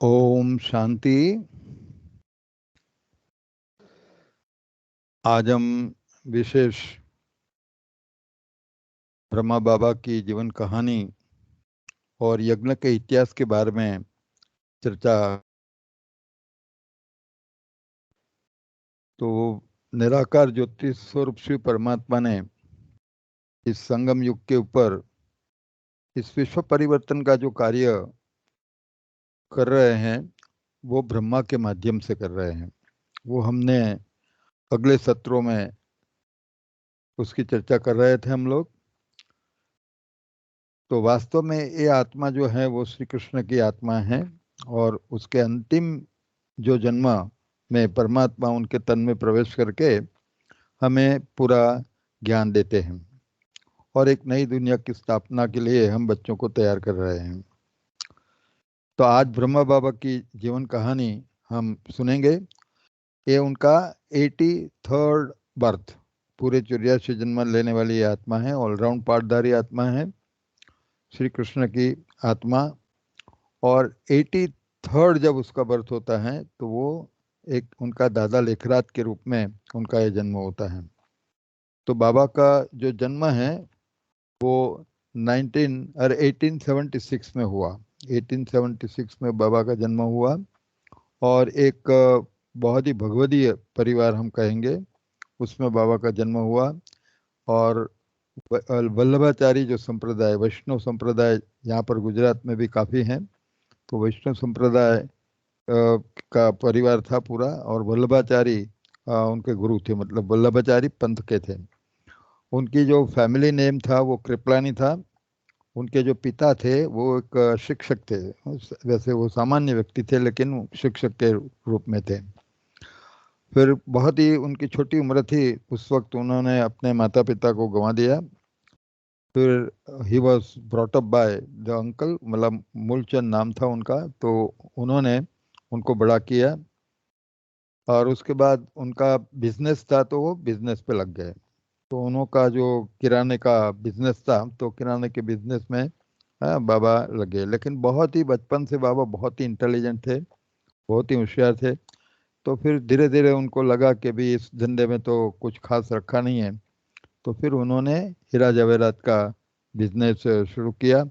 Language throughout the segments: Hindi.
ओम शांति। आज हम विशेष ब्रह्मा बाबा की जीवन कहानी और यज्ञ के इतिहास के बारे में चर्चा। तो निराकार ज्योतिष स्वरूप श्री परमात्मा ने इस संगम युग के ऊपर इस विश्व परिवर्तन का जो कार्य कर रहे हैं वो ब्रह्मा के माध्यम से कर रहे हैं। वो हमने अगले सत्रों में उसकी चर्चा कर रहे थे हम लोग। तो वास्तव में ये आत्मा जो है वो श्री कृष्ण की आत्मा है और उसके अंतिम जो जन्म में परमात्मा उनके तन में प्रवेश करके हमें पूरा ज्ञान देते हैं और एक नई दुनिया की स्थापना के लिए हम बच्चों को तैयार कर रहे हैं। तो आज ब्रह्मा बाबा की जीवन कहानी हम सुनेंगे। ये उनका 83rd बर्थ, पूरे 84 जन्म लेने वाली ये आत्मा है। ऑलराउंड पाठधारी आत्मा है श्री कृष्ण की आत्मा। और 83rd जब उसका बर्थ होता है तो वो एक उनका दादा लेखराज के रूप में उनका ये जन्म होता है। तो बाबा का जो जन्म है वो 1876 में हुआ। 1876 में बाबा का जन्म हुआ और एक बहुत ही भगवदीय परिवार हम कहेंगे उसमें बाबा का जन्म हुआ। और वल्लभाचारी जो संप्रदाय, वैष्णव संप्रदाय यहाँ पर गुजरात में भी काफ़ी हैं, तो वैष्णव संप्रदाय का परिवार था पूरा। और वल्लभाचारी उनके गुरु थे, मतलब वल्लभाचारी पंथ के थे। उनकी जो फैमिली नेम था वो कृपलानी था। उनके जो पिता थे वो एक शिक्षक थे। वैसे वो सामान्य व्यक्ति थे लेकिन शिक्षक के रूप में थे। फिर बहुत ही उनकी छोटी उम्र थी उस वक्त उन्होंने अपने माता पिता को गंवा दिया। फिर he was brought up by the uncle, मतलब मूलचंद नाम था उनका। तो उन्होंने उनको बड़ा किया और उसके बाद उनका बिजनेस था तो वो बिजनेस पे लग गए। तो उनका जो किराने का बिजनेस था तो किराने के बिजनेस में बाबा लगे। लेकिन बहुत ही बचपन से बाबा बहुत ही इंटेलिजेंट थे, बहुत ही होशियार थे। तो फिर धीरे धीरे उनको लगा कि भी इस धंधे में तो कुछ खास रखा नहीं है। तो फिर उन्होंने हीरा जवेरात का बिजनेस शुरू किया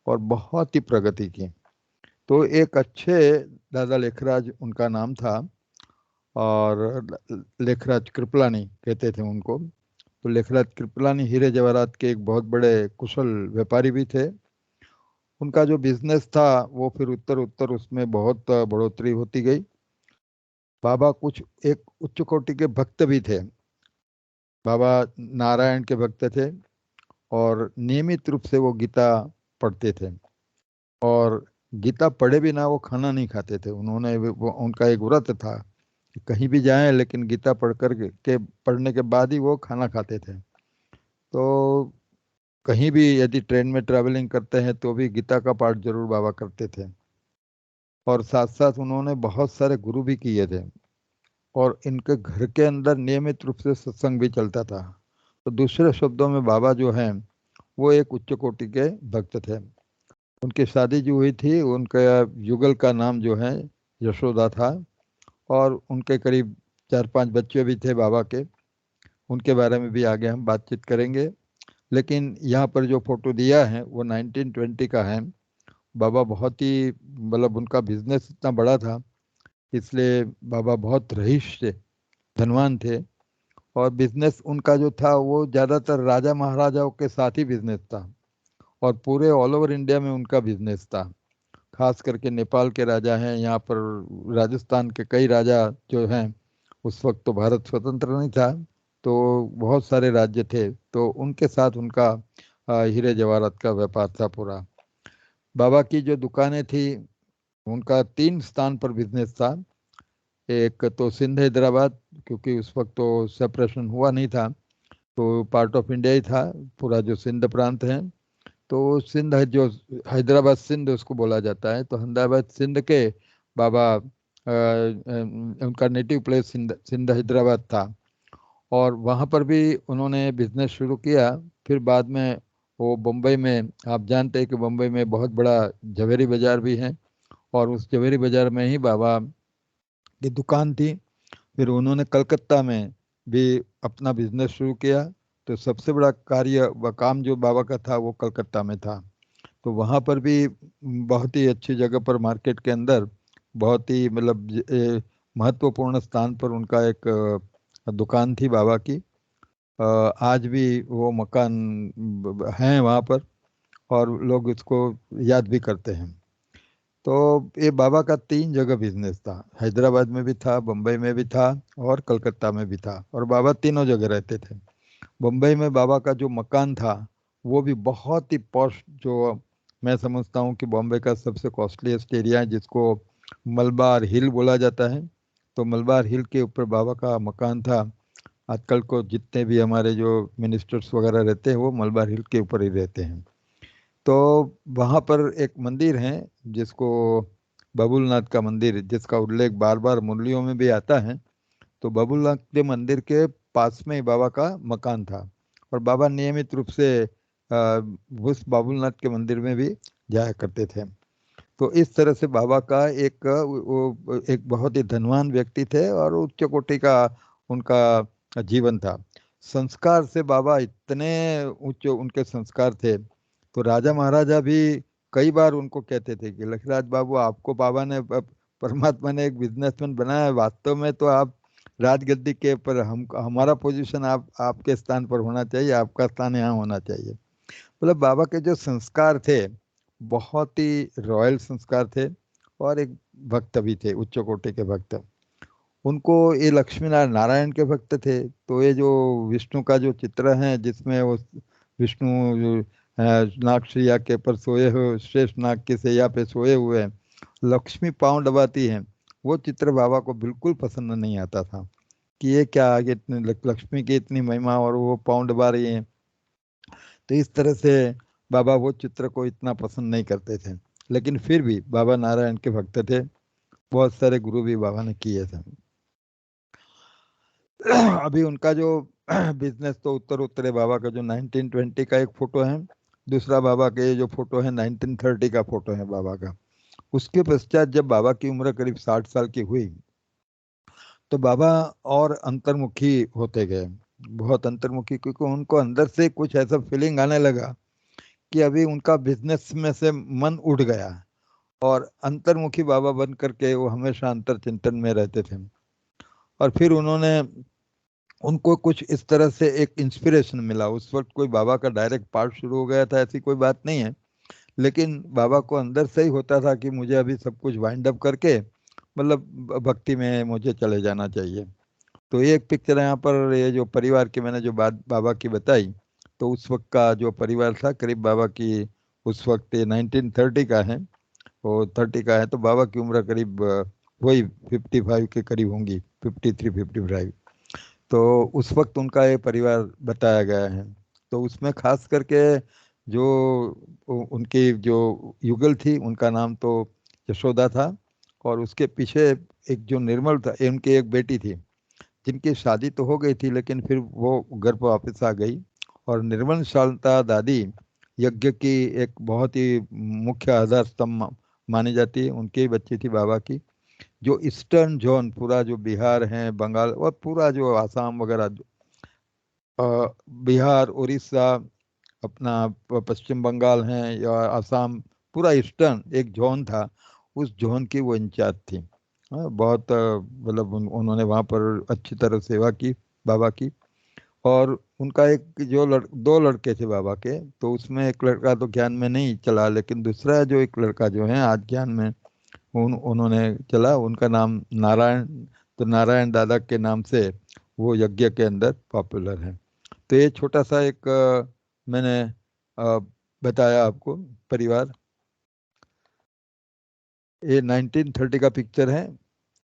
और बहुत ही प्रगति की। तो एक अच्छे दादा लेखराज उनका नाम था और लेखराज कृपलानी कहते थे उनको। तो लेखराज कृपलानी हीरे जवाहरात के एक बहुत बड़े कुशल व्यापारी भी थे। उनका जो बिजनेस था वो फिर उत्तर उत्तर उसमें बहुत बढ़ोतरी होती गई। बाबा कुछ एक उच्च कोटि के भक्त भी थे। बाबा नारायण के भक्त थे और नियमित रूप से वो गीता पढ़ते थे। और गीता पढ़े बिना वो खाना नहीं खाते थे। उनका एक व्रत था कि कहीं भी जाएं लेकिन गीता पढ़ने के बाद ही वो खाना खाते थे। तो कहीं भी यदि ट्रेन में ट्रैवलिंग करते हैं तो भी गीता का पाठ जरूर बाबा करते थे। और साथ साथ उन्होंने बहुत सारे गुरु भी किए थे और इनके घर के अंदर नियमित रूप से सत्संग भी चलता था। तो दूसरे शब्दों में बाबा जो हैं वो एक उच्च कोटि के भक्त थे। उनकी शादी जो हुई थी उनका युगल का नाम जो है यशोदा था। और उनके करीब 4-5 बच्चे भी थे बाबा के। उनके बारे में भी आगे हम बातचीत करेंगे। लेकिन यहाँ पर जो फोटो दिया है वो 1920 का है। बाबा बहुत ही, मतलब उनका बिजनेस इतना बड़ा था इसलिए बाबा बहुत रईस थे, धनवान थे। और बिजनेस उनका जो था वो ज़्यादातर राजा महाराजाओं के साथ ही बिजनेस था और पूरे ऑल ओवर इंडिया में उनका बिजनेस था। खास करके नेपाल के राजा हैं, यहाँ पर राजस्थान के कई राजा जो हैं, उस वक्त तो भारत स्वतंत्र नहीं था तो बहुत सारे राज्य थे, तो उनके साथ उनका हीरे जवाहरात का व्यापार था पूरा। बाबा की जो दुकानें थी उनका 3 स्थान पर बिजनेस था। एक तो सिंध हैदराबाद, क्योंकि उस वक्त तो सेपरेशन हुआ नहीं था तो पार्ट ऑफ इंडिया ही था पूरा जो सिंध प्रांत है। तो सिंध है जो हैदराबाद सिंध उसको बोला जाता है। तो हैदराबाद सिंध के बाबा उनका नेटिव प्लेस सिंध हैदराबाद था और वहाँ पर भी उन्होंने बिजनेस शुरू किया। फिर बाद में वो बम्बई में, आप जानते हैं कि बम्बई में बहुत बड़ा जवेरी बाजार भी है और उस जवेरी बाजार में ही बाबा की दुकान थी। फिर उन्होंने कलकत्ता में भी अपना बिजनेस शुरू किया। तो सबसे बड़ा कार्य व काम जो बाबा का था वो कलकत्ता में था। तो वहाँ पर भी बहुत ही अच्छी जगह पर मार्केट के अंदर बहुत ही मतलब महत्वपूर्ण स्थान पर उनका एक दुकान थी बाबा की। आज भी वो मकान हैं वहाँ पर, और लोग इसको याद भी करते हैं। तो ये बाबा का 3 जगह बिजनेस था, हैदराबाद में भी था, बम्बई में भी था, और कलकत्ता में भी था, और बाबा तीनों जगह रहते थे। बम्बई में बाबा का जो मकान था वो भी बहुत ही पॉश, जो मैं समझता हूँ कि बॉम्बे का सबसे कॉस्टलीस्ट एरिया है, जिसको मलबार हिल बोला जाता है। तो मलबार हिल के ऊपर बाबा का मकान था। आजकल को जितने भी हमारे जो मिनिस्टर्स वगैरह रहते हैं वो मलबार हिल के ऊपर ही रहते हैं। तो वहाँ पर एक मंदिर है जिसको बबुलनाथ का मंदिर, जिसका उल्लेख बार बार मुरलियों में भी आता है। तो बबुलनाथ के मंदिर के पास में ही बाबा का मकान था, और बाबा नियमित रूप से उस बाबुलनाथ के मंदिर में भी जाया करते थे। तो इस तरह से बाबा का एक बहुत ही धनवान व्यक्ति थे, और उच्च कोटि का उनका जीवन था। संस्कार से बाबा इतने उच्च उनके संस्कार थे, तो राजा महाराजा भी कई बार उनको कहते थे कि लखराज बाबू, आपको बाबा ने परमात्मा ने एक बिजनेसमैन बनाया है, वास्तव में तो आप राजगद्दी के पर, हम हमारा पोजीशन आपके स्थान पर होना चाहिए, आपका स्थान यहाँ होना चाहिए। मतलब बाबा के जो संस्कार थे बहुत ही रॉयल संस्कार थे, और एक भक्त भी थे, उच्च कोटि के भक्त। उनको ये लक्ष्मी नारायण के भक्त थे। तो ये जो विष्णु का जो चित्र है जिसमें वो विष्णु जो, नाग शैया के पर सोए हुए, श्रेष्ठ नाग की शैया पे सोए हुए हैं, लक्ष्मी पांव दबाती हैं, वो चित्र बाबा को बिल्कुल पसंद नहीं आता था कि ये क्या आगे इतने लक्ष्मी की इतनी महिमा और वो पांव दबा रही है। तो इस तरह से बाबा वो चित्र को इतना पसंद नहीं करते थे। लेकिन फिर भी बाबा नारायण के भक्त थे, बहुत सारे गुरु भी बाबा ने किए थे। अभी उनका जो बिजनेस तो उत्तर उत्तर है। बाबा का जो 1920 का एक फोटो है, दूसरा बाबा के जो फोटो है 1930 का फोटो है बाबा का। उसके पश्चात जब बाबा की उम्र करीब 60 साल की हुई, तो बाबा और अंतर्मुखी होते गए, बहुत अंतर्मुखी, क्योंकि उनको अंदर से कुछ ऐसा फीलिंग आने लगा कि अभी उनका बिजनेस में से मन उठ गया, और अंतर्मुखी बाबा बन करके वो हमेशा अंतर चिंतन में रहते थे। और फिर उन्होंने उनको कुछ इस तरह से एक इंस्पिरेशन मिला। उस वक्त कोई बाबा का डायरेक्ट पार्ट शुरू हो गया था ऐसी कोई बात नहीं है, लेकिन बाबा को अंदर से ही होता था कि मुझे अभी सब कुछ वाइंड अप करके मतलब भक्ति में मुझे चले जाना चाहिए। तो ये एक पिक्चर है यहाँ पर, ये जो परिवार की मैंने जो बात बाबा की बताई, तो उस वक्त का जो परिवार था करीब बाबा की, उस वक्त ये 1930 का है, वो 30 का है, तो बाबा की उम्र करीब वही 55 के करीब होंगी, 53-55। तो उस वक्त उनका ये परिवार बताया गया है। तो उसमें खास करके जो उनकी जो युगल थी उनका नाम तो यशोदा था, और उसके पीछे एक जो निर्मल था, उनकी एक बेटी थी जिनकी शादी तो हो गई थी लेकिन फिर वो घर पर वापस आ गई। और निर्मल शांता दादी यज्ञ की एक बहुत ही मुख्य आधार स्तंभ मानी जाती है, उनकी ही बच्ची थी बाबा की। जो ईस्टर्न जोन पूरा जो बिहार है, बंगाल और पूरा जो आसाम वगैरह, बिहार, उड़ीसा, अपना पश्चिम बंगाल है या आसाम, पूरा ईस्टर्न एक जोन था, उस जोन की वो इंचार्ज थी। बहुत मतलब उन्होंने वहाँ पर अच्छी तरह सेवा की बाबा की। और उनका एक जो 2 लड़के थे बाबा के, तो उसमें एक लड़का तो ज्ञान में नहीं चला, लेकिन दूसरा जो एक लड़का जो है आज ज्ञान में उन्होंने चला, उनका नाम नारायण। तो नारायण दादा के नाम से वो यज्ञ के अंदर पॉपुलर है। तो ये छोटा सा एक मैंने अ, बताया आपको परिवार। ये 1930 का पिक्चर है।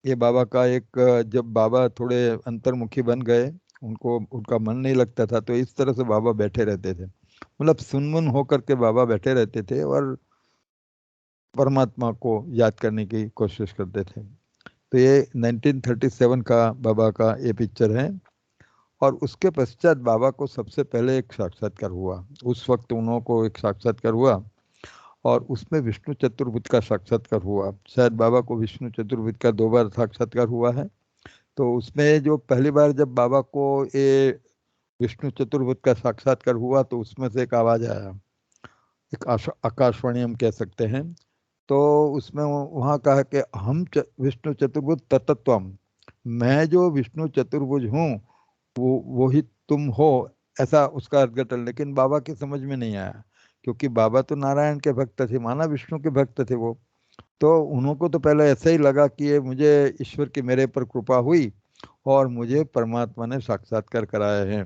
ये बाबा का एक जब बाबा थोड़े अंतर्मुखी बन गए, उनको उनका मन नहीं लगता था, तो इस तरह से बाबा बैठे रहते थे, मतलब सुनमुन होकर के बाबा बैठे रहते थे और परमात्मा को याद करने की कोशिश करते थे। तो ये 1937 का बाबा का ये पिक्चर है। और उसके पश्चात बाबा को सबसे पहले एक साक्षात्कार हुआ, उस वक्त उन्हों को एक साक्षात्कार हुआ, और उसमें विष्णु चतुर्भुज का साक्षात्कार हुआ। शायद बाबा को विष्णु चतुर्भुज का 2 बार साक्षात्कार हुआ है। तो उसमें जो पहली बार जब बाबा को ये विष्णु चतुर्भुज का साक्षात्कार हुआ तो उसमें से एक आवाज आया, एक आकाशवाणी हम कह सकते हैं। तो उसमें वहाँ कहा कि विष्णु चतुर्भुज तत्त्वम, मैं जो विष्णु चतुर्भुज हूँ वो ही तुम हो, ऐसा उसका अर्थ। लेकिन बाबा की समझ में नहीं आया, क्योंकि बाबा तो नारायण के भक्त थे, माना विष्णु के भक्त थे वो। तो उनको तो पहले ऐसा ही लगा कि ये मुझे ईश्वर की मेरे पर कृपा हुई और मुझे परमात्मा ने साक्षात्कार कराया है।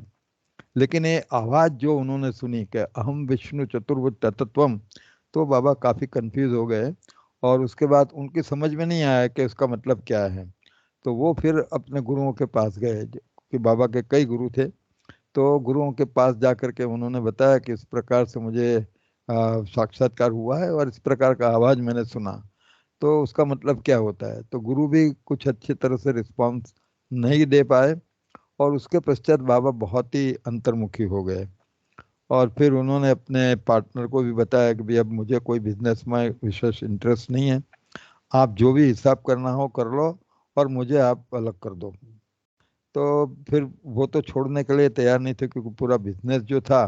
लेकिन ये आवाज जो उन्होंने सुनी कि अहम विष्णु चतुर्भुज तत्त्वम, तो बाबा काफी कंफ्यूज हो गए। और उसके बाद उनकी समझ में नहीं आया कि उसका मतलब क्या है। तो वो फिर अपने गुरुओं के पास गए, कि बाबा के कई गुरु थे। तो गुरुओं के पास जाकर के उन्होंने बताया कि इस प्रकार से मुझे साक्षात्कार हुआ है और इस प्रकार का आवाज मैंने सुना, तो उसका मतलब क्या होता है। तो गुरु भी कुछ अच्छी तरह से रिस्पॉन्स नहीं दे पाए। और उसके पश्चात बाबा बहुत ही अंतर्मुखी हो गए। और फिर उन्होंने अपने पार्टनर को भी बताया कि भाई अब मुझे कोई बिजनेस में विशेष इंटरेस्ट नहीं है, आप जो भी हिसाब करना हो कर लो और मुझे आप अलग कर दो। तो फिर वो तो छोड़ने के लिए तैयार नहीं थे, क्योंकि पूरा बिजनेस जो था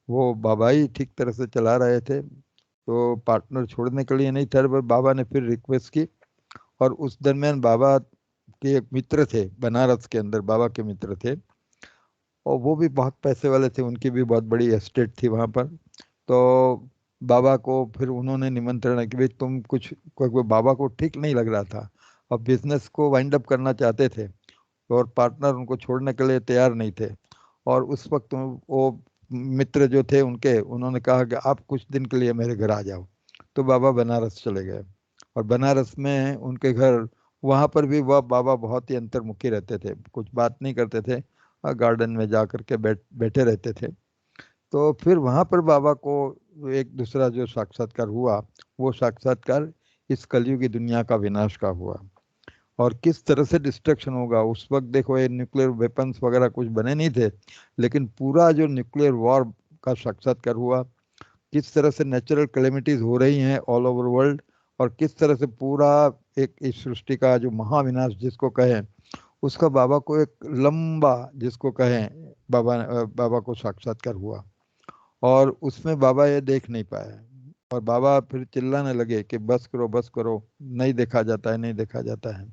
वो बाबा ही ठीक तरह से चला रहे थे। तो पार्टनर छोड़ने के लिए नहीं था, पर बाबा ने फिर रिक्वेस्ट की। और उस दरमियान बाबा के एक मित्र थे बनारस के अंदर, बाबा के मित्र थे, और वो भी बहुत पैसे वाले थे, उनकी भी बहुत बड़ी एस्टेट थी वहाँ पर। तो बाबा को फिर उन्होंने निमंत्रण कि भाई तुम कुछ, क्योंकि बाबा को ठीक नहीं लग रहा था, और बिजनेस को वाइंड अप करना चाहते थे, और पार्टनर उनको छोड़ने के लिए तैयार नहीं थे। और उस वक्त वो मित्र जो थे उनके, उन्होंने कहा कि आप कुछ दिन के लिए मेरे घर आ जाओ। तो बाबा बनारस चले गए। और बनारस में उनके घर, वहाँ पर भी वह बाबा बहुत ही अंतर्मुखी रहते थे, कुछ बात नहीं करते थे, गार्डन में जा करके बैठे रहते थे। तो फिर वहाँ पर बाबा को एक दूसरा जो साक्षात्कार हुआ, वो साक्षात्कार इस कलयुगी दुनिया का विनाश का हुआ। और किस तरह से डिस्ट्रक्शन होगा उस वक्त। देखो ये न्यूक्लियर वेपन्स वगैरह कुछ बने नहीं थे, लेकिन पूरा जो न्यूक्लियर वॉर का साक्षात्कार हुआ, किस तरह से नेचुरल कैलेमिटीज हो रही हैं ऑल ओवर वर्ल्ड, और किस तरह से पूरा एक इस सृष्टि का जो महाविनाश जिसको कहें, उसका बाबा को एक लंबा, जिसको कहें, बाबा को साक्षात्कार हुआ। और उसमें बाबा ये देख नहीं पाए, और बाबा फिर चिल्लाने लगे कि बस करो बस करो, नहीं देखा जाता है, नहीं देखा जाता है।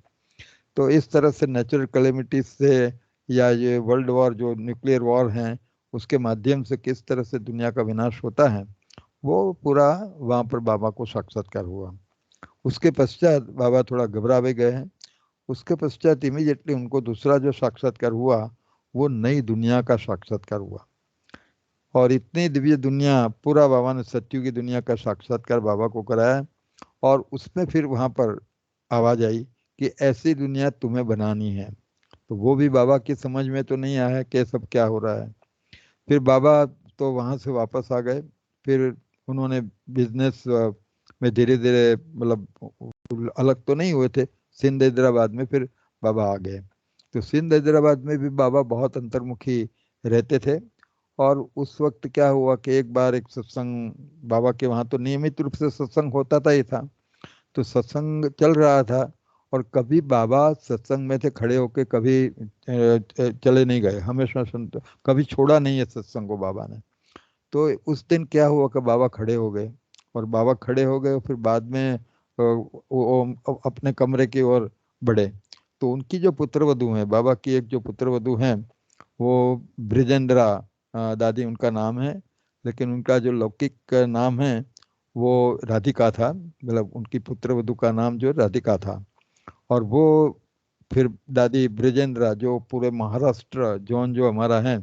तो इस तरह से नेचुरल कैलेमिटीज से, या ये वर्ल्ड वॉर जो न्यूक्लियर वॉर हैं, उसके माध्यम से किस तरह से दुनिया का विनाश होता है, वो पूरा वहाँ पर बाबा को साक्षात्कार हुआ। उसके पश्चात बाबा थोड़ा घबरा भी गए हैं। उसके पश्चात इमीडिएटली उनको दूसरा जो साक्षात्कार हुआ, वो नई दुनिया का साक्षात्कार हुआ। और इतनी दिव्य दुनिया, पूरा बाबा ने सत्युग की दुनिया का साक्षात्कार बाबा को कराया। और उसमें फिर वहाँ पर आवाज आई कि ऐसी दुनिया तुम्हें बनानी है। तो वो भी बाबा की समझ में तो नहीं आया कि सब क्या हो रहा है। फिर बाबा तो वहाँ से वापस आ गए। फिर उन्होंने बिजनेस में धीरे धीरे, मतलब अलग तो नहीं हुए थे, सिंध हैदराबाद में फिर बाबा आ गए। तो सिंध हैदराबाद में भी बाबा बहुत अंतर्मुखी रहते थे। और उस वक्त क्या हुआ कि एक बार एक सत्संग, बाबा के वहाँ तो नियमित रूप से सत्संग होता ही था, तो सत्संग चल रहा था। और कभी बाबा सत्संग में थे खड़े होके, कभी चले नहीं गए, हमेशा सुनते, कभी छोड़ा नहीं है सत्संग को बाबा ने। तो उस दिन क्या हुआ कि बाबा खड़े हो गए। और बाबा खड़े हो गए, फिर बाद में वो अपने कमरे की ओर बढ़े। तो उनकी जो पुत्रवधू है, बाबा की एक जो पुत्रवधू हैं, वो ब्रिजेंद्रा दादी उनका नाम है। लेकिन उनका जो लौकिक नाम है वो राधिका था, मतलब उनकी पुत्रवधू का नाम जो राधिका था। और वो फिर दादी ब्रिजेंद्रा जो पूरे महाराष्ट्र जोन जो हमारा है,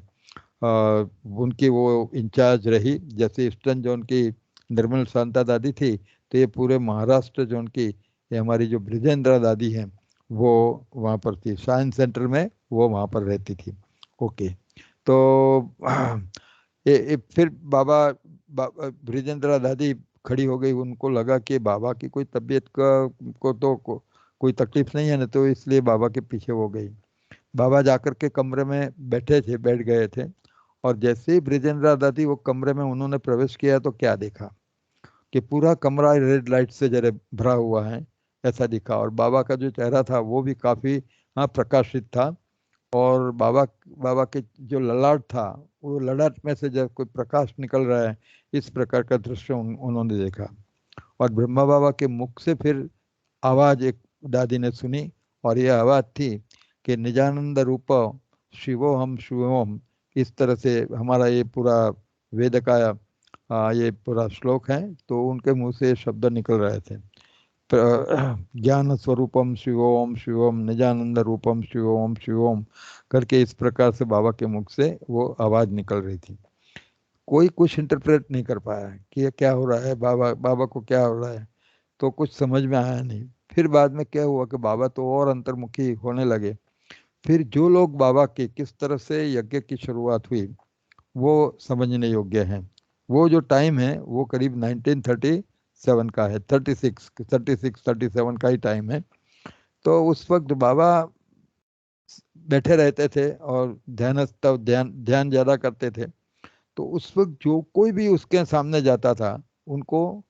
उनकी वो इंचार्ज रही। जैसे ईस्टर्न जोन की निर्मल शांता दादी थी, तो ये पूरे महाराष्ट्र जोन की ये हमारी जो ब्रिजेंद्रा दादी हैं, वो वहाँ पर थी साइंस सेंटर में, वो वहाँ पर रहती थी। ओके। तो फिर ब्रिजेंद्रा दादी खड़ी हो गई। उनको लगा कि बाबा की कोई तबीयत को तो कोई तकलीफ नहीं है ना, तो इसलिए बाबा के पीछे हो गई। बाबा जाकर के कमरे में बैठे थे, बैठ गए थे। और जैसे ही ब्रिजेंद्रा दादी वो कमरे में उन्होंने प्रवेश किया, तो क्या देखा, कि पूरा कमरा रेड लाइट से जरे भरा हुआ है, ऐसा दिखा। और बाबा का जो चेहरा था वो भी काफी प्रकाशित था। और बाबा बाबा के जो ललाट था, वो ललाट में से जब कोई प्रकाश निकल रहा है, इस प्रकार का दृश्य उन्होंने देखा। और ब्रह्मा बाबा के मुख से फिर आवाज एक दादी ने सुनी, और ये आवाज थी कि निजानंद रूप शिवोहम शिवोहम। इस तरह से हमारा ये पूरा वेद का ये पूरा श्लोक है, तो उनके मुंह से ये शब्द निकल रहे थे। ज्ञान स्वरूपम शिवोम शिवोम निजानंद रूपम शिवोम शिवोम करके इस प्रकार से बाबा के मुख से वो आवाज निकल रही थी। कोई कुछ इंटरप्रेट नहीं कर पाया कि ये क्या हो रहा है, बाबा बाबा को क्या हो रहा है, तो कुछ समझ में आया नहीं। फिर बाद में क्या हुआ कि बाबा तो और अंतर्मुखी होने लगे। फिर जो लोग बाबा के किस तरह से यज्ञ की शुरुआत हुई वो समझने योग्य है। वो जो टाइम है वो करीब 1937 का है, 36 37 का ही टाइम है। तो उस वक्त बाबा बैठे रहते थे और ध्यान ध्यान ज्यादा करते थे। तो उस वक्त जो कोई भी उसके सामने जाता था, उनको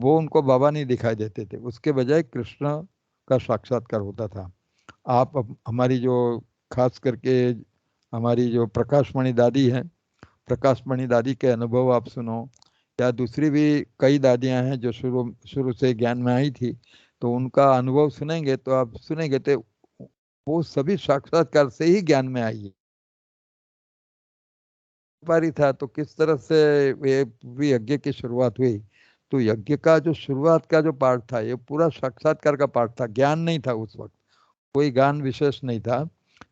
उनको बाबा नहीं दिखाई देते थे, उसके बजाय कृष्ण का साक्षात्कार होता था। आप हमारी जो खास करके हमारी जो प्रकाशमणि दादी है, प्रकाशमणि दादी के अनुभव आप सुनो, या दूसरी भी कई दादियां हैं जो शुरू शुरू से ज्ञान में आई थी, तो उनका अनुभव सुनेंगे तो आप सुनेंगे तो वो सभी साक्षात्कार से ही ज्ञान में आई है। पारी था तो किस तरह से ये पूरी यज्ञ की शुरुआत हुई। तो यज्ञ का जो शुरुआत का जो पार्ट था ये पूरा साक्षात्कार का पार्ट था, ज्ञान नहीं था उस वक्त, कोई ज्ञान विशेष नहीं था,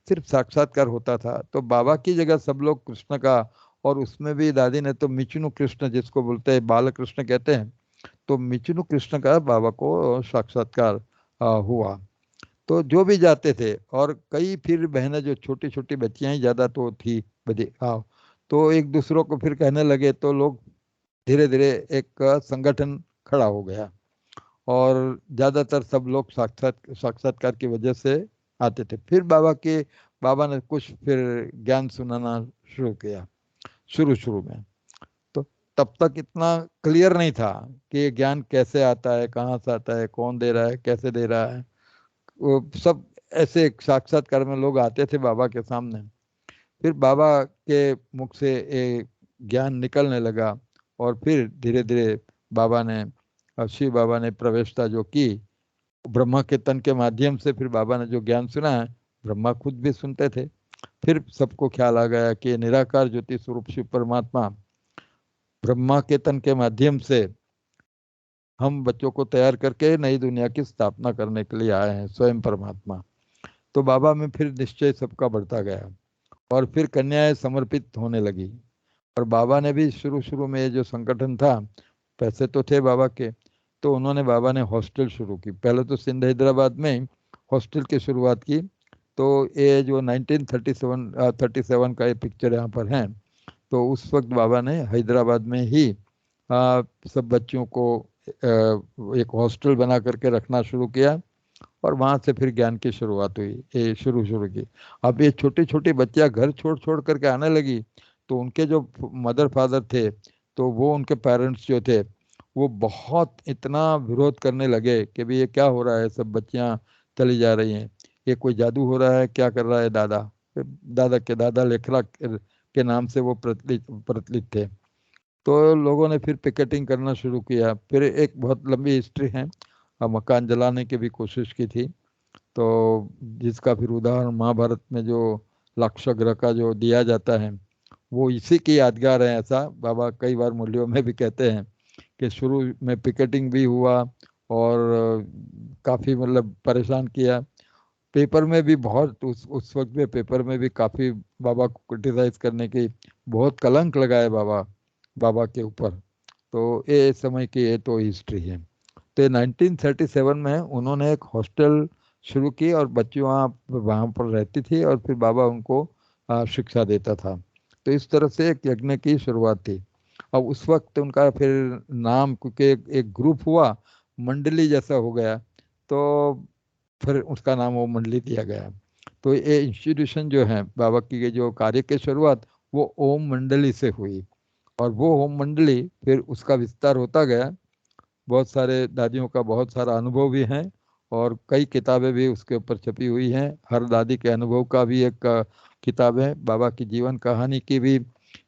सिर्फ साक्षात्कार होता था। तो बाबा की जगह सब लोग कृष्ण का, और उसमें भी दादी ने तो मिचुनु कृष्ण जिसको बोलते हैं, बाल कृष्ण कहते हैं, तो मिचुनु कृष्ण का बाबा को साक्षात्कार हुआ। तो जो भी जाते थे, और कई फिर बहनें जो छोटी छोटी बच्चियां ही ज्यादा तो थी बड़ी, हाँ, तो एक दूसरों को फिर कहने लगे, तो लोग धीरे धीरे एक संगठन खड़ा हो गया। और ज्यादातर सब लोग साक्षात्कार की वजह से आते थे। फिर बाबा ने कुछ फिर ज्ञान सुनाना शुरू किया शुरू शुरू में। तो तब तक इतना क्लियर नहीं था कि ये ज्ञान कैसे आता है, कहाँ से आता है, कौन दे रहा है, कैसे दे रहा है। वो सब ऐसे साक्षात्कार में लोग आते थे बाबा के सामने। फिर बाबा के मुख से एक ज्ञान निकलने लगा, और फिर धीरे धीरे बाबा ने शिव बाबा ने प्रवेशता जो की ब्रह्मा के तन के माध्यम से, फिर बाबा ने जो ज्ञान सुना है ब्रह्मा खुद भी सुनते थे। फिर सबको ख्याल आ गया कि निराकार ज्योति स्वरूप शिव परमात्मा ब्रह्मा के तन के माध्यम से हम बच्चों को तैयार करके नई दुनिया की स्थापना करने के लिए आए हैं, स्वयं परमात्मा। तो बाबा में फिर निश्चय सबका बढ़ता गया, और फिर कन्याएं समर्पित होने लगी। और बाबा ने भी शुरू शुरू में ये जो संगठन था, पैसे तो थे बाबा के, तो उन्होंने बाबा ने हॉस्टल शुरू की। पहले तो सिंध हैदराबाद में हॉस्टल की शुरुआत की। तो ये जो 1937 का ये पिक्चर यहाँ पर है, तो उस वक्त बाबा ने हैदराबाद में ही सब बच्चों को एक हॉस्टल बना करके रखना शुरू किया। और वहां से फिर ज्ञान की शुरुआत हुई, ये शुरू शुरू की। अब ये छोटी छोटी बच्चियां घर छोड़ छोड़ करके आने लगी, तो उनके जो मदर फादर थे, तो वो उनके पेरेंट्स जो थे, वो बहुत इतना विरोध करने लगे कि भाई ये क्या हो रहा है, सब बच्चियां चली जा रही हैं, ये कोई जादू हो रहा है, क्या कर रहा है दादा। दादा के दादा लेखरा के नाम से वो प्रचलित थे। तो लोगों ने फिर पिकेटिंग करना शुरू किया। फिर एक बहुत लंबी हिस्ट्री है, मकान जलाने की भी कोशिश की थी। तो जिसका फिर उदाहरण महाभारत में जो लाक्षागृह का जो दिया जाता है, वो इसी की यादगार है। ऐसा बाबा कई बार मूल्यों में भी कहते हैं कि शुरू में पिकेटिंग भी हुआ, और काफ़ी मतलब परेशान किया। पेपर में भी बहुत उस वक्त में पेपर में भी काफ़ी बाबा को क्रिटिसाइज करने की, बहुत कलंक लगाए बाबा बाबा के ऊपर। तो ये समय की ये तो हिस्ट्री है। तो 1937 में उन्होंने एक हॉस्टल शुरू की, और बच्चियां वहाँ पर रहती थी, और फिर बाबा उनको शिक्षा देता था। तो इस तरह से एक यज्ञ की शुरुआत थी। अब उस वक्त उनका फिर नाम, क्योंकि एक ग्रुप हुआ, मंडली जैसा हो गया, तो फिर उसका नाम वो मंडली दिया गया। तो ये इंस्टीट्यूशन जो है बाबा की, ये जो कार्य की शुरुआत वो ओम मंडली से हुई। और वो ओम मंडली फिर उसका विस्तार होता गया, बहुत सारे दादियों का बहुत सारा अनुभव भी है, और कई किताबें भी उसके ऊपर छपी हुई हैं। हर दादी के अनुभव का भी एक किताब है। बाबा की जीवन कहानी की भी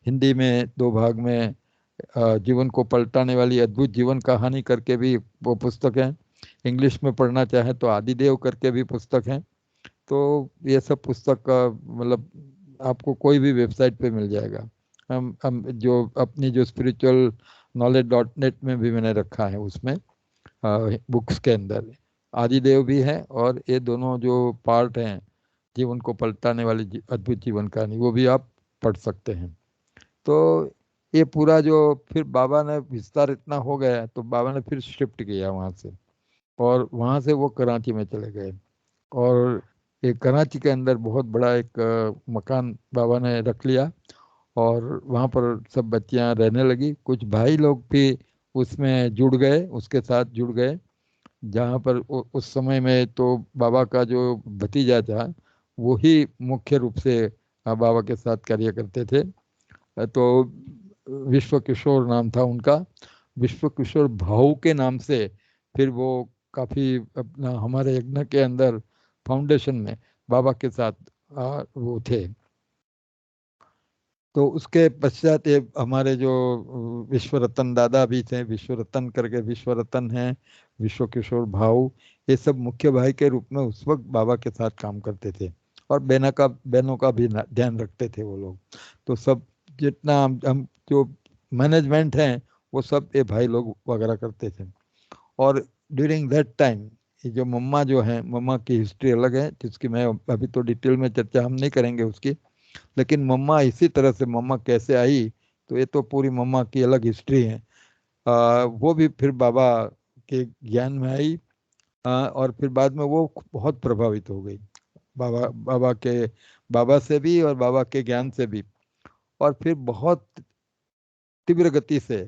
हिंदी में 2 भाग में जीवन को पलटाने वाली अद्भुत जीवन कहानी करके भी वो पुस्तक है। इंग्लिश में पढ़ना चाहे तो आदिदेव करके भी पुस्तक है। तो ये सब पुस्तक का मतलब आपको कोई भी वेबसाइट पे मिल जाएगा। हम जो अपनी जो स्पिरिचुअल नॉलेज डॉट नेट में भी मैंने रखा है, उसमें बुक्स के अंदर आदिदेव भी है, और ये दोनों जो पार्ट हैं जीवन को पलटाने वाली अद्भुत जीवन कहानी, वो भी आप पढ़ सकते हैं। तो ये पूरा जो फिर बाबा ने विस्तार इतना हो गया तो बाबा ने फिर शिफ्ट किया वहाँ से, और वहाँ से वो कराची में चले गए। और एक कराची के अंदर बहुत बड़ा एक मकान बाबा ने रख लिया, और वहाँ पर सब बच्चियाँ रहने लगी। कुछ भाई लोग भी उसमें जुड़ गए, उसके साथ जुड़ गए। जहाँ पर उस समय में तो बाबा का जो भतीजा था वो ही मुख्य रूप से बाबा के साथ कार्य करते थे। तो विश्व किशोर नाम था उनका, विश्व किशोर भाऊ के नाम से फिर वो काफी अपना हमारे यज्ञ के अंदर फाउंडेशन में बाबा के साथ वो थे। तो उसके पश्चात ये हमारे जो विश्व रतन दादा भी थे, विश्व रतन करके विश्व रतन हैं, विश्व किशोर भाऊ, ये सब मुख्य भाई के रूप में उस वक्त बाबा के साथ काम करते थे, और बहनों का भी ध्यान रखते थे वो लोग। तो सब जितना हम जो मैनेजमेंट है वो सब ये भाई लोग वगैरह करते थे। और ड्यूरिंग दैट टाइम ये जो मम्मा जो है, मम्मा की हिस्ट्री अलग है जिसकी मैं अभी तो डिटेल में चर्चा हम नहीं करेंगे उसकी। लेकिन मम्मा इसी तरह से मम्मा कैसे आई, तो ये तो पूरी मम्मा की अलग हिस्ट्री है। वो भी फिर बाबा के ज्ञान में आई, और फिर बाद में वो बहुत प्रभावित हो गई बाबा से भी और बाबा के ज्ञान से भी। और फिर बहुत तीव्र गति से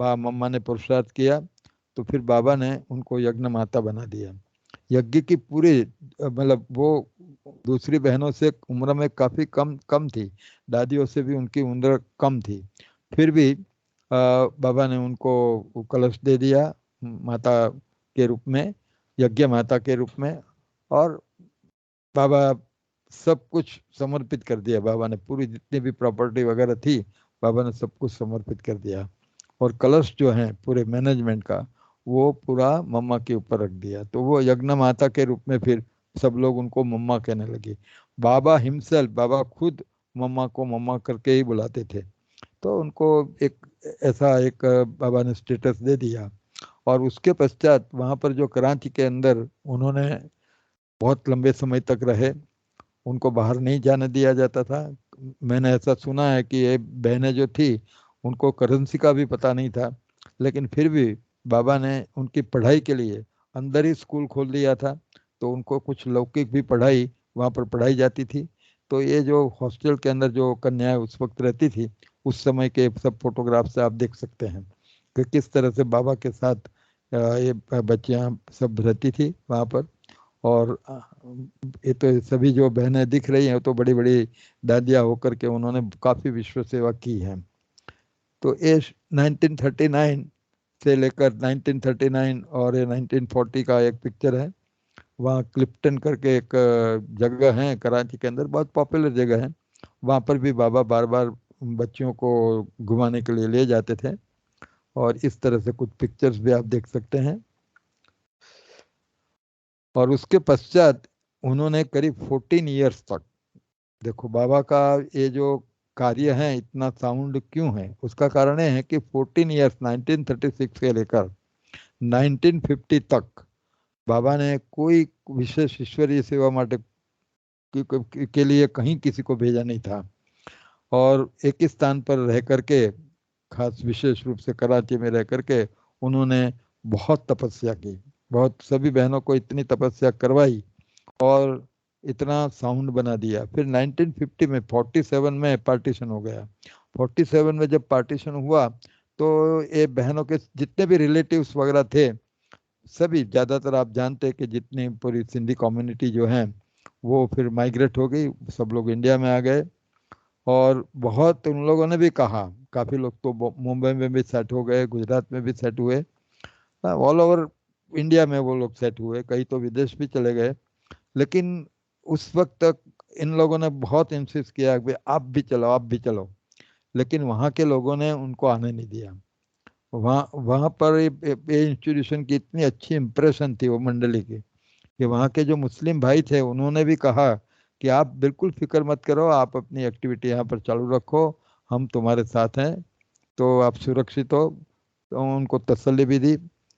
मम्मा ने पुरुषार्थ किया, तो फिर बाबा ने उनको यज्ञ माता बना दिया। यज्ञ की पूरी मतलब वो दूसरी बहनों से उम्र में काफी कम कम थी, दादियों से भी उनकी उम्र कम थी। फिर भी बाबा ने उनको वो कलश दे दिया माता के रूप में, यज्ञ माता के रूप में। और बाबा सब कुछ समर्पित कर दिया, बाबा ने पूरी जितनी भी प्रॉपर्टी वगैरह थी बाबा ने सब कुछ समर्पित कर दिया। और कलश जो है पूरे मैनेजमेंट का वो पूरा मम्मा के ऊपर रख दिया। तो वो यज्ञ माता के रूप में फिर सब लोग उनको मम्मा कहने लगे। बाबा हिमसेल्फ, बाबा खुद मम्मा को मम्मा करके ही बुलाते थे। तो उनको एक ऐसा एक बाबा ने स्टेटस दे दिया। और उसके पश्चात वहाँ पर जो कराची के अंदर उन्होंने बहुत लंबे समय तक रहे, उनको बाहर नहीं जाने दिया जाता था। मैंने ऐसा सुना है कि ये बहनें जो थी उनको करेंसी का भी पता नहीं था, लेकिन फिर भी बाबा ने उनकी पढ़ाई के लिए अंदर ही स्कूल खोल दिया था। तो उनको कुछ लौकिक भी पढ़ाई वहाँ पर पढ़ाई जाती थी। तो ये जो हॉस्टल के अंदर जो कन्याएं उस वक्त रहती थी, उस समय के सब फोटोग्राफ से आप देख सकते हैं कि किस तरह से बाबा के साथ ये बच्चियां सब रहती थी वहाँ पर। और ये तो सभी जो बहनें दिख रही हैं तो बड़ी बड़ी दादियाँ होकर के उन्होंने काफी विश्व सेवा की है। तो ये 1939 से लेकर 1939 और ये 1940 का एक पिक्चर है। वहाँ क्लिफ्टन करके एक जगह है कराची के अंदर, बहुत पॉपुलर जगह है। वहाँ पर भी बाबा बार बार बच्चियों को घुमाने के लिए ले जाते थे, और इस तरह से कुछ पिक्चर्स भी आप देख सकते हैं। और उसके पश्चात उन्होंने करीब 14 इयर्स तक, देखो बाबा का ये जो कार्य है इतना साउंड क्यों है, उसका कारण ये है कि 14 इयर्स 1936 से लेकर 1950 तक बाबा ने कोई विशेष ईश्वरीय सेवा माटे के लिए कहीं किसी को भेजा नहीं था। और एक ही स्थान पर रह करके, खास विशेष रूप से कराची में रह करके उन्होंने बहुत तपस्या की, बहुत सभी बहनों को इतनी तपस्या करवाई और इतना साउंड बना दिया। फिर 1950 में 47 में पार्टीशन हो गया। 47 में जब पार्टीशन हुआ तो ये बहनों के जितने भी रिलेटिव्स वगैरह थे, सभी ज़्यादातर आप जानते हैं कि जितनी पूरी सिंधी कम्युनिटी जो है वो फिर माइग्रेट हो गई, सब लोग इंडिया में आ गए। और बहुत उन लोगों ने भी कहा, काफ़ी लोग तो मुंबई में भी सेट हो गए, गुजरात में भी सेट हुए। ऑल ओवर इंडिया में वो लोग सेट हुए, कई तो विदेश भी चले गए। लेकिन उस वक्त तक इन लोगों ने बहुत इंसिस्ट किया कि आप भी चलो, आप भी चलो। लेकिन वहाँ के लोगों ने उनको आने नहीं दिया। वहाँ वहाँ पर ये इंस्टीट्यूशन की इतनी अच्छी इम्प्रेशन थी वो मंडली की, कि वहाँ के जो मुस्लिम भाई थे उन्होंने भी कहा कि आप बिल्कुल फिक्र मत करो, आप अपनी एक्टिविटी यहाँ पर चालू रखो, हम तुम्हारे साथ हैं, तो आप सुरक्षित हो। तो उनको तसल्ली भी दी।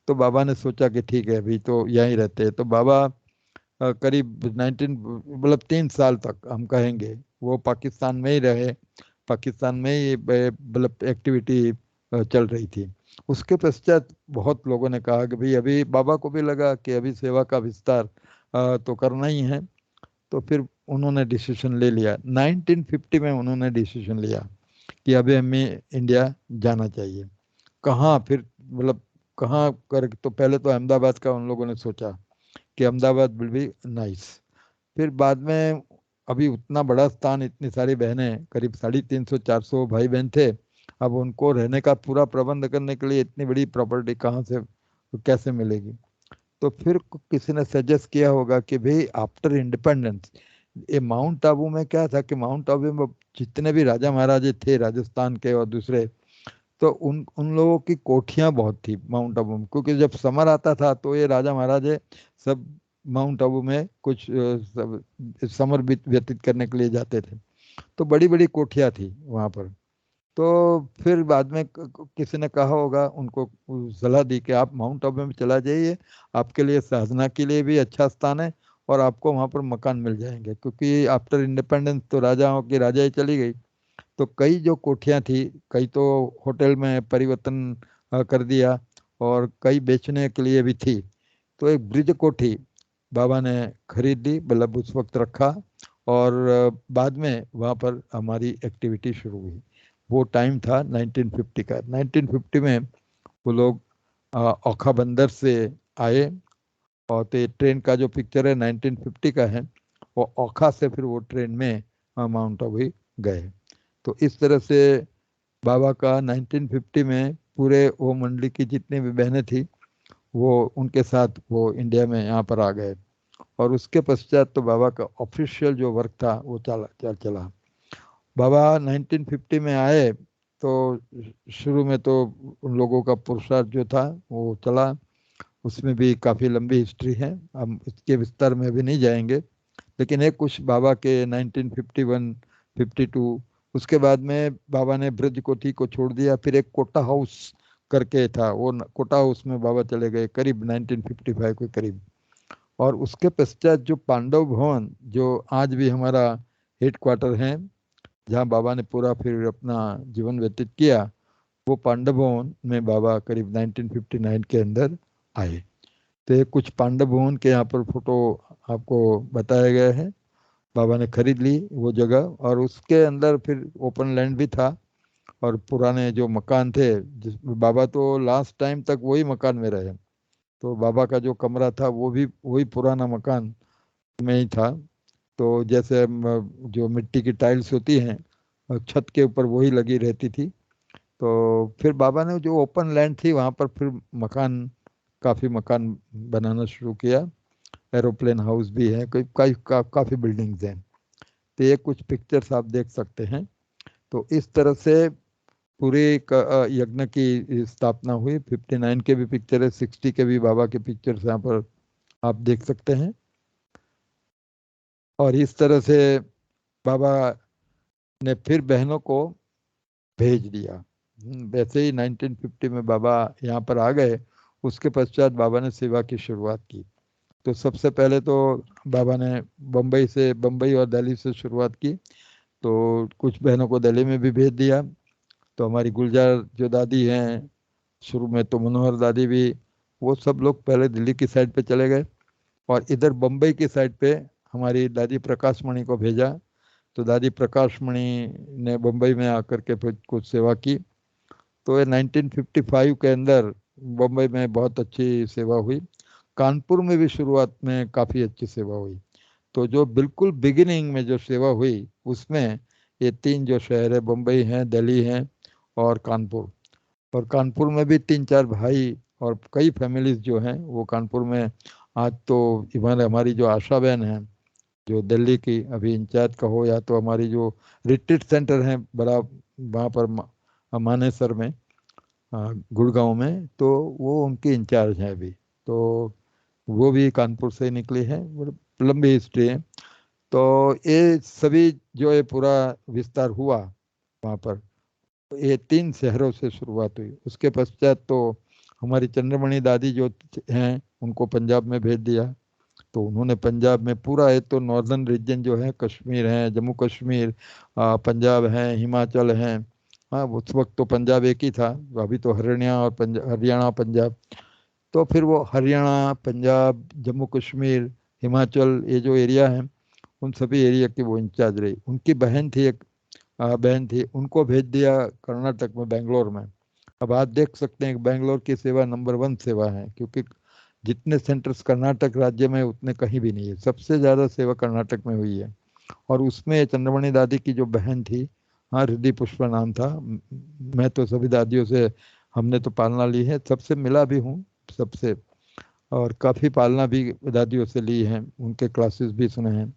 तो बाबा ने सोचा कि ठीक है, अभी तो यहीं रहते हैं। तो बाबा करीब 19 मतलब 3 साल तक हम कहेंगे वो पाकिस्तान में ही रहे। पाकिस्तान में ही मतलब एक्टिविटी चल रही थी। उसके पश्चात बहुत लोगों ने कहा कि भाई, अभी बाबा को भी लगा कि अभी सेवा का विस्तार तो करना ही है। तो फिर उन्होंने डिसीजन ले लिया, 1950 में उन्होंने डिसीजन लिया कि अभी हमें इंडिया जाना चाहिए। कहाँ फिर मतलब कहाँ कर, तो पहले तो अहमदाबाद का उन लोगों ने सोचा कि अहमदाबाद विल बी नाइस। फिर बाद में, अभी उतना बड़ा स्थान, इतनी सारी बहनें, करीब 350-400 भाई बहन थे। अब उनको रहने का पूरा प्रबंध करने के लिए इतनी बड़ी प्रॉपर्टी कहाँ से, कैसे मिलेगी। तो फिर किसी ने सजेस्ट किया होगा कि भाई आफ्टर इंडिपेंडेंस, ये माउंट आबू में क्या था कि माउंट आबू में जितने भी राजा महाराजे थे राजस्थान के और दूसरे, तो उन उन लोगों की कोठियां बहुत थी माउंट आबू में, क्योंकि जब समर आता था तो ये राजा महाराजे सब माउंट आबू में कुछ समर व्यतीत करने के लिए जाते थे। तो बड़ी बड़ी कोठियां थी वहां पर। तो फिर बाद में किसी ने कहा होगा उनको, सलाह दी कि आप माउंट आबू में चला जाइए, आपके लिए साधना के लिए भी अच्छा स्थान है, और आपको वहां पर मकान मिल जाएंगे, क्योंकि आफ्टर इंडिपेंडेंस तो राजाओं की राजा ही चली गई। तो कई जो कोठियां थी, कई तो होटल में परिवर्तन कर दिया, और कई बेचने के लिए भी थी। तो एक ब्रिज कोठी बाबा ने खरीद ली, मतलब उस वक्त रखा। और बाद में वहाँ पर हमारी एक्टिविटी शुरू हुई। वो टाइम था 1950 का। 1950 में वो लोग ओखा बंदर से आए। और तो ये ट्रेन का जो पिक्चर है 1950 का है, वो ओखा से फिर वो ट्रेन में माउंट आबू गए। तो इस तरह से बाबा का 1950 में पूरे वो मंडली की जितनी भी बहनें थी, वो उनके साथ वो इंडिया में यहाँ पर आ गए। और उसके पश्चात तो बाबा का ऑफिशियल जो वर्क था वो चला। बाबा 1950 में आए, तो शुरू में तो उन लोगों का पुरुषार्थ जो था वो चला। उसमें भी काफ़ी लंबी हिस्ट्री है, हम इसके विस्तार में भी नहीं जाएंगे। लेकिन एक कुछ बाबा के 1951, 52, उसके बाद में बाबा ने ब्रज कोठी को छोड़ दिया। फिर एक कोटा हाउस करके था, वो कोटा हाउस में बाबा चले गए करीब 1955 के करीब। और उसके पश्चात जो पांडव भवन, जो आज भी हमारा हेड क्वार्टर है, जहाँ बाबा ने पूरा फिर अपना जीवन व्यतीत किया, वो पांडव भवन में बाबा करीब 1959 के अंदर आए। तो ये कुछ पांडव भवन के यहाँ पर फोटो आपको बताया गया है। बाबा ने खरीद ली वो जगह, और उसके अंदर फिर ओपन लैंड भी था। और पुराने जो मकान थे, जिसमें बाबा तो लास्ट टाइम तक वही मकान में रहे। तो बाबा का जो कमरा था वो भी वही पुराना मकान में ही था। तो जैसे जो मिट्टी की टाइल्स होती हैं, छत के ऊपर वही लगी रहती थी। तो फिर बाबा ने जो ओपन लैंड थी वहाँ पर फिर मकान, काफ़ी मकान बनाना शुरू किया। एरोप्लेन हाउस भी है, काफ़ी बिल्डिंग्स हैं। तो ये कुछ पिक्चर्स आप देख सकते हैं। तो इस तरह से पूरे यज्ञ की स्थापना हुई। 59 के भी पिक्चर है, 60 के भी बाबा के पिक्चर्स यहाँ पर आप देख सकते हैं। और इस तरह से बाबा ने फिर बहनों को भेज दिया। वैसे ही 1950 में बाबा यहाँ पर आ गए। उसके पश्चात बाबा ने सेवा की शुरुआत की। तो सबसे पहले तो बाबा ने बम्बई और दिल्ली से शुरुआत की। तो कुछ बहनों को दिल्ली में भी भेज दिया। तो हमारी गुलजार जो दादी हैं, शुरू में तो मनोहर दादी भी, वो सब लोग पहले दिल्ली की साइड पे चले गए। और इधर बम्बई की साइड पे हमारी दादी प्रकाश मणि को भेजा। तो दादी प्रकाश मणि ने बम्बई में आकर के फिर कुछ सेवा की। तो ये 1955 के अंदर बम्बई में बहुत अच्छी सेवा हुई। कानपुर में भी शुरुआत में काफ़ी अच्छी सेवा हुई। तो जो बिल्कुल बिगिनिंग में जो सेवा हुई उसमें ये तीन जो शहर है, बम्बई है, दिल्ली है और कानपुर। और कानपुर में भी 3-4 भाई और कई फैमिलीज जो हैं वो कानपुर में। आज तो इवन हमारी जो आशा बहन है जो दिल्ली की अभी इंचार्ज कहो, या तो हमारी जो रिट्रीट सेंटर है बड़ा वहाँ पर मानेसर में, गुड़गांव में, तो वो उनके इंचार्ज हैं अभी। तो वो भी कानपुर से निकली है, लंबी हिस्ट्री है। तो ये सभी जो ये पूरा विस्तार हुआ वहाँ पर, तो ये 3 शहरों से शुरुआत हुई। उसके पश्चात तो हमारी चंद्रमणि दादी जो हैं उनको पंजाब में भेज दिया। तो उन्होंने पंजाब में पूरा, एक तो नॉर्दर्न रीजन जो है, कश्मीर है, जम्मू कश्मीर, पंजाब है, हिमाचल है। हाँ, उस वक्त तो पंजाब एक ही था, अभी तो हरियाणा और हरियाणा पंजाब। तो फिर वो हरियाणा, पंजाब, जम्मू कश्मीर, हिमाचल, ये जो एरिया है, उन सभी एरिया की वो इंचार्ज रही। उनकी बहन थी, एक बहन थी, उनको भेज दिया कर्नाटक में, बेंगलोर में। अब आप देख सकते हैं कि बेंगलोर की सेवा नंबर 1 सेवा है, क्योंकि जितने सेंटर्स कर्नाटक राज्य में उतने कहीं भी नहीं है, सबसे ज़्यादा सेवा कर्नाटक में हुई है। और उसमें चंद्रमणि दादी की जो बहन थी, हाँ, हृदय पुष्पा नाम था। मैं तो सभी दादियों से, हमने तो पालना ली है, सबसे मिला भी हूँ, सबसे, और काफ़ी पालना भी दादियों से ली है, उनके क्लासेस भी सुने हैं।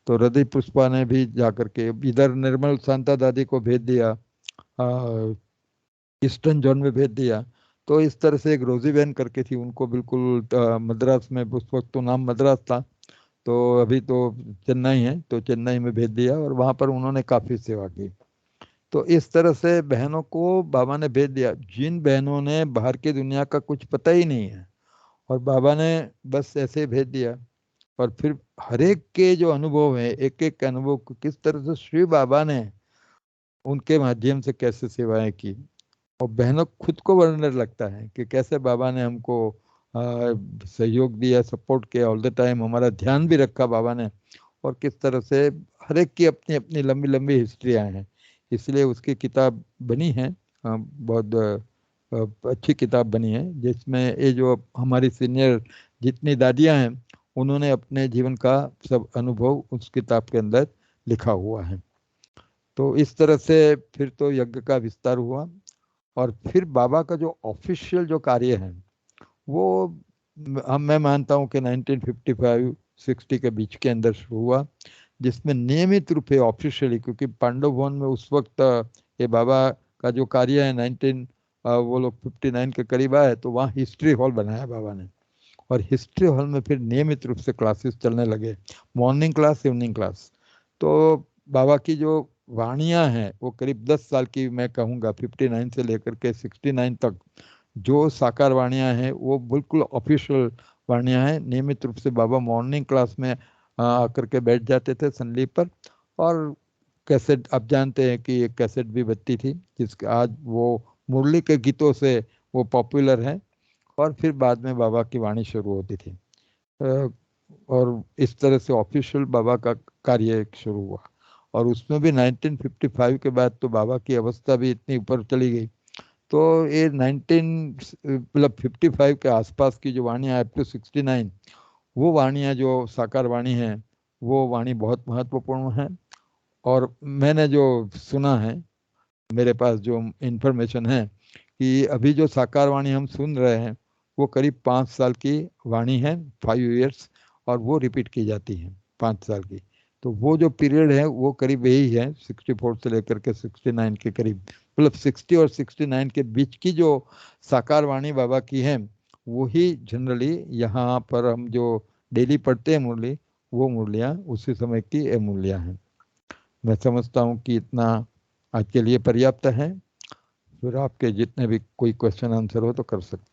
तो हृदय पुष्पा ने भी जाकर के इधर निर्मल शांता दादी को भेज दिया, ईस्टर्न जोन में भेज दिया। तो इस तरह से एक रोजी बहन करके थी, उनको बिल्कुल मद्रास में, उस वक्त तो नाम मद्रास था, तो अभी तो चेन्नई है, तो चेन्नई में भेज दिया और वहाँ पर उन्होंने काफ़ी सेवा की। तो इस तरह से बहनों को बाबा ने भेज दिया, जिन बहनों ने बाहर की दुनिया का कुछ पता ही नहीं है, और बाबा ने बस ऐसे ही भेज दिया। और फिर हर एक के जो अनुभव है, एक एक अनुभव को किस तरह से श्री बाबा ने उनके माध्यम से कैसे सेवाएं की, और बहनों खुद को वर्णन लगता है कि कैसे बाबा ने हमको सहयोग दिया, सपोर्ट किया, ऑल द टाइम हमारा ध्यान भी रखा बाबा ने। और किस तरह से हर एक की अपनी अपनी लंबी लंबी हिस्ट्रियाँ हैं। इसलिए उसकी किताब बनी है, बहुत अच्छी किताब बनी है, जिसमें ये जो हमारी सीनियर जितनी दादियाँ हैं, उन्होंने अपने जीवन का सब अनुभव उस किताब के अंदर लिखा हुआ है। तो इस तरह से फिर तो यज्ञ का विस्तार हुआ। और फिर बाबा का जो ऑफिशियल जो कार्य है, वो हम मैं मानता हूँ कि 1955-60 के बीच के अंदर शुरू हुआ, जिसमें नियमित रूप से ऑफिशियली, क्योंकि पांडव भवन में उस वक्त ये बाबा का जो कार्य है 19 वो लोग 59 के करीब आए, तो वहाँ हिस्ट्री हॉल बनाया बाबा ने। और हिस्ट्री हॉल में फिर नियमित रूप से क्लासेस चलने लगे, मॉर्निंग क्लास, इवनिंग क्लास। तो बाबा की जो वाणियाँ हैं वो करीब 10 साल की, मैं कहूँगा 59 से लेकर के 69 तक जो साकार वाणियाँ हैं वो बिल्कुल ऑफिशियल वाणियाँ हैं। नियमित रूप से बाबा मॉर्निंग क्लास में आकर के बैठ जाते थे संलीप पर। और कैसेट, आप जानते हैं कि एक कैसेट भी बजती थी, जिसके आज वो मुरली के गीतों से वो पॉपुलर है। और फिर बाद में बाबा की वाणी शुरू होती थी। अ, और इस तरह से ऑफिशियल बाबा का कार्य शुरू हुआ। और उसमें भी 1955 के बाद तो बाबा की अवस्था भी इतनी ऊपर चली गई। तो ये 55 के आसपास की जो वाणियाँ अप टू 69, वो वाणियाँ जो साकार वाणी हैं, वो वाणी बहुत महत्वपूर्ण है। और मैंने जो सुना है, मेरे पास जो इंफॉर्मेशन है, कि अभी जो साकार वाणी हम सुन रहे हैं वो करीब 5 साल की वाणी है, 5 ईयर्स, और वो रिपीट की जाती है 5 साल की। तो वो जो पीरियड है वो करीब यही है, 64 से लेकर के 69 के करीब, मतलब 60 और 69 के बीच की जो साकार वाणी बाबा की है, वही जनरली यहाँ पर हम जो डेली पढ़ते हैं मुरली, वो मुरलियाँ उसी समय की ये मुरलियाँ हैं। मैं समझता हूँ कि इतना आज के लिए पर्याप्त है। फिर आपके जितने भी कोई क्वेश्चन आंसर हो तो कर सकते।